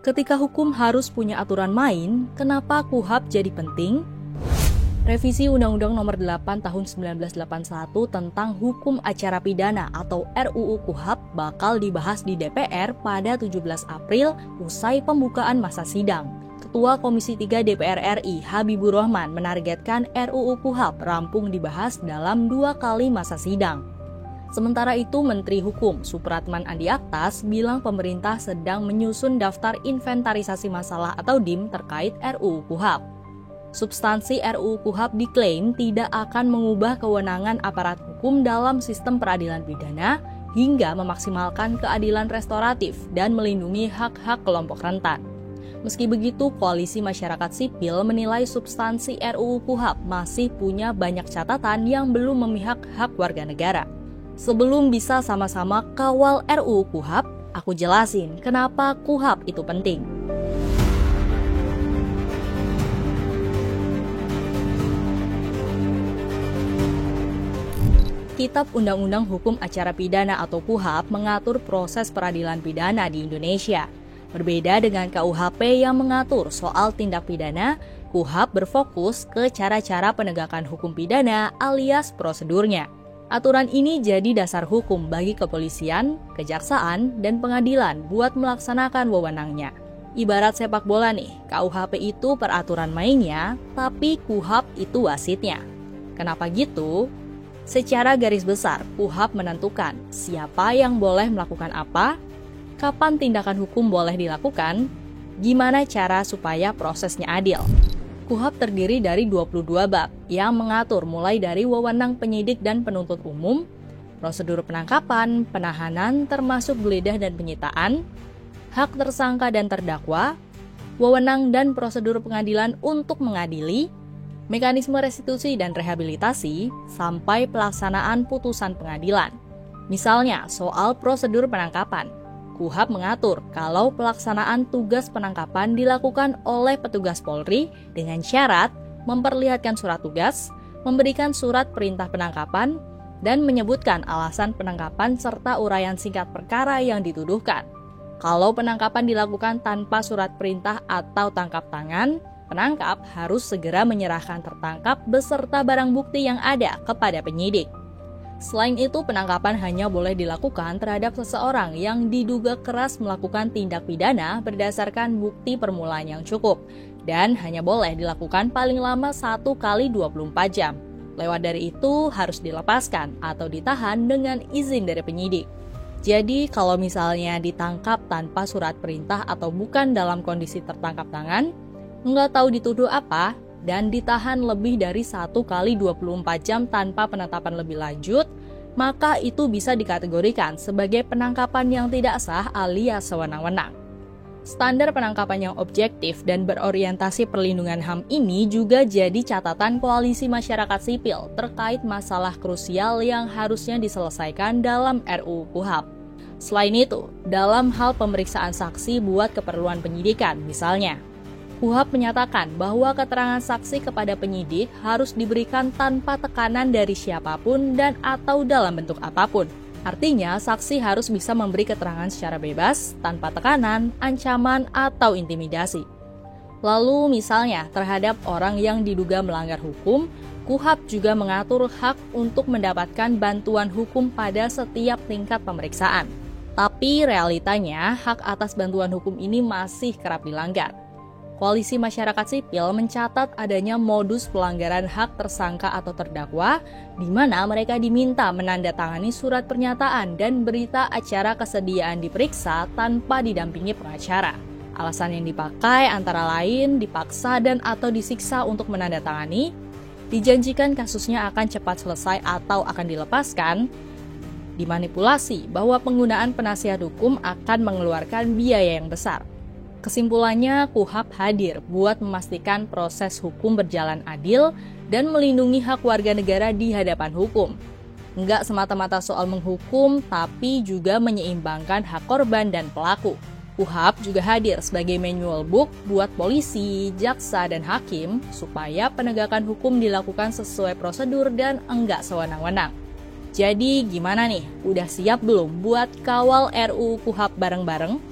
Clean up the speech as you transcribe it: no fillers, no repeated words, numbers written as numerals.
Ketika hukum harus punya aturan main, kenapa KUHP jadi penting? Revisi Undang-Undang Nomor 8 Tahun 1981 tentang Hukum Acara Pidana atau RUU KUHP bakal dibahas di DPR pada 17 April usai pembukaan masa sidang. Ketua Komisi 3 DPR RI Habibur Rahman menargetkan RUU KUHP rampung dibahas dalam 2 kali masa sidang. Sementara itu, Menteri Hukum Supratman Andi Aktas bilang pemerintah sedang menyusun daftar inventarisasi masalah atau DIM terkait RUU KUHP. Substansi RUU KUHP diklaim tidak akan mengubah kewenangan aparat hukum dalam sistem peradilan pidana hingga memaksimalkan keadilan restoratif dan melindungi hak-hak kelompok rentan. Meski begitu, Koalisi Masyarakat Sipil menilai substansi RUU KUHP masih punya banyak catatan yang belum memihak hak warga negara. Sebelum bisa sama-sama kawal RUU KUHP, aku jelasin kenapa KUHP itu penting. Kitab Undang-Undang Hukum Acara Pidana atau KUHP mengatur proses peradilan pidana di Indonesia. Berbeda dengan KUHP yang mengatur soal tindak pidana, KUHP berfokus ke cara-cara penegakan hukum pidana alias prosedurnya. Aturan ini jadi dasar hukum bagi kepolisian, kejaksaan, dan pengadilan buat melaksanakan wewenangnya. Ibarat sepak bola nih, KUHP itu peraturan mainnya, tapi KUHP itu wasitnya. Kenapa gitu? Secara garis besar, KUHP menentukan siapa yang boleh melakukan apa, kapan tindakan hukum boleh dilakukan, gimana cara supaya prosesnya adil. KUHP terdiri dari 22 bab yang mengatur mulai dari wewenang penyidik dan penuntut umum, prosedur penangkapan, penahanan termasuk geledah dan penyitaan, hak tersangka dan terdakwa, wewenang dan prosedur pengadilan untuk mengadili, mekanisme restitusi dan rehabilitasi, sampai pelaksanaan putusan pengadilan. Misalnya, soal prosedur penangkapan, KUHP mengatur kalau pelaksanaan tugas penangkapan dilakukan oleh petugas Polri dengan syarat memperlihatkan surat tugas, memberikan surat perintah penangkapan, dan menyebutkan alasan penangkapan serta uraian singkat perkara yang dituduhkan. Kalau penangkapan dilakukan tanpa surat perintah atau tangkap tangan, penangkap harus segera menyerahkan tertangkap beserta barang bukti yang ada kepada penyidik. Selain itu, penangkapan hanya boleh dilakukan terhadap seseorang yang diduga keras melakukan tindak pidana berdasarkan bukti permulaan yang cukup, dan hanya boleh dilakukan paling lama 1 kali 24 jam. Lewat dari itu, harus dilepaskan atau ditahan dengan izin dari penyidik. Jadi, kalau misalnya ditangkap tanpa surat perintah atau bukan dalam kondisi tertangkap tangan, nggak tahu dituduh apa, dan ditahan lebih dari 1 kali 24 jam tanpa penetapan lebih lanjut, maka itu bisa dikategorikan sebagai penangkapan yang tidak sah alias sewenang-wenang. Standar penangkapan yang objektif dan berorientasi perlindungan HAM ini juga jadi catatan Koalisi Masyarakat Sipil terkait masalah krusial yang harusnya diselesaikan dalam RUU KUHP. Selain itu, dalam hal pemeriksaan saksi buat keperluan penyidikan misalnya, KUHP menyatakan bahwa keterangan saksi kepada penyidik harus diberikan tanpa tekanan dari siapapun dan atau dalam bentuk apapun. Artinya, saksi harus bisa memberi keterangan secara bebas, tanpa tekanan, ancaman, atau intimidasi. Lalu misalnya, terhadap orang yang diduga melanggar hukum, KUHP juga mengatur hak untuk mendapatkan bantuan hukum pada setiap tingkat pemeriksaan. Tapi realitanya, hak atas bantuan hukum ini masih kerap dilanggar. Koalisi Masyarakat Sipil mencatat adanya modus pelanggaran hak tersangka atau terdakwa, di mana mereka diminta menandatangani surat pernyataan dan berita acara kesediaan diperiksa tanpa didampingi pengacara. Alasan yang dipakai antara lain dipaksa dan atau disiksa untuk menandatangani, dijanjikan kasusnya akan cepat selesai atau akan dilepaskan, dimanipulasi bahwa penggunaan penasihat hukum akan mengeluarkan biaya yang besar. Kesimpulannya, KUHP hadir buat memastikan proses hukum berjalan adil dan melindungi hak warga negara di hadapan hukum. Enggak semata-mata soal menghukum, tapi juga menyeimbangkan hak korban dan pelaku. KUHP juga hadir sebagai manual book buat polisi, jaksa, dan hakim supaya penegakan hukum dilakukan sesuai prosedur dan enggak sewenang-wenang. Jadi gimana nih? Udah siap belum buat kawal RUU KUHP bareng-bareng?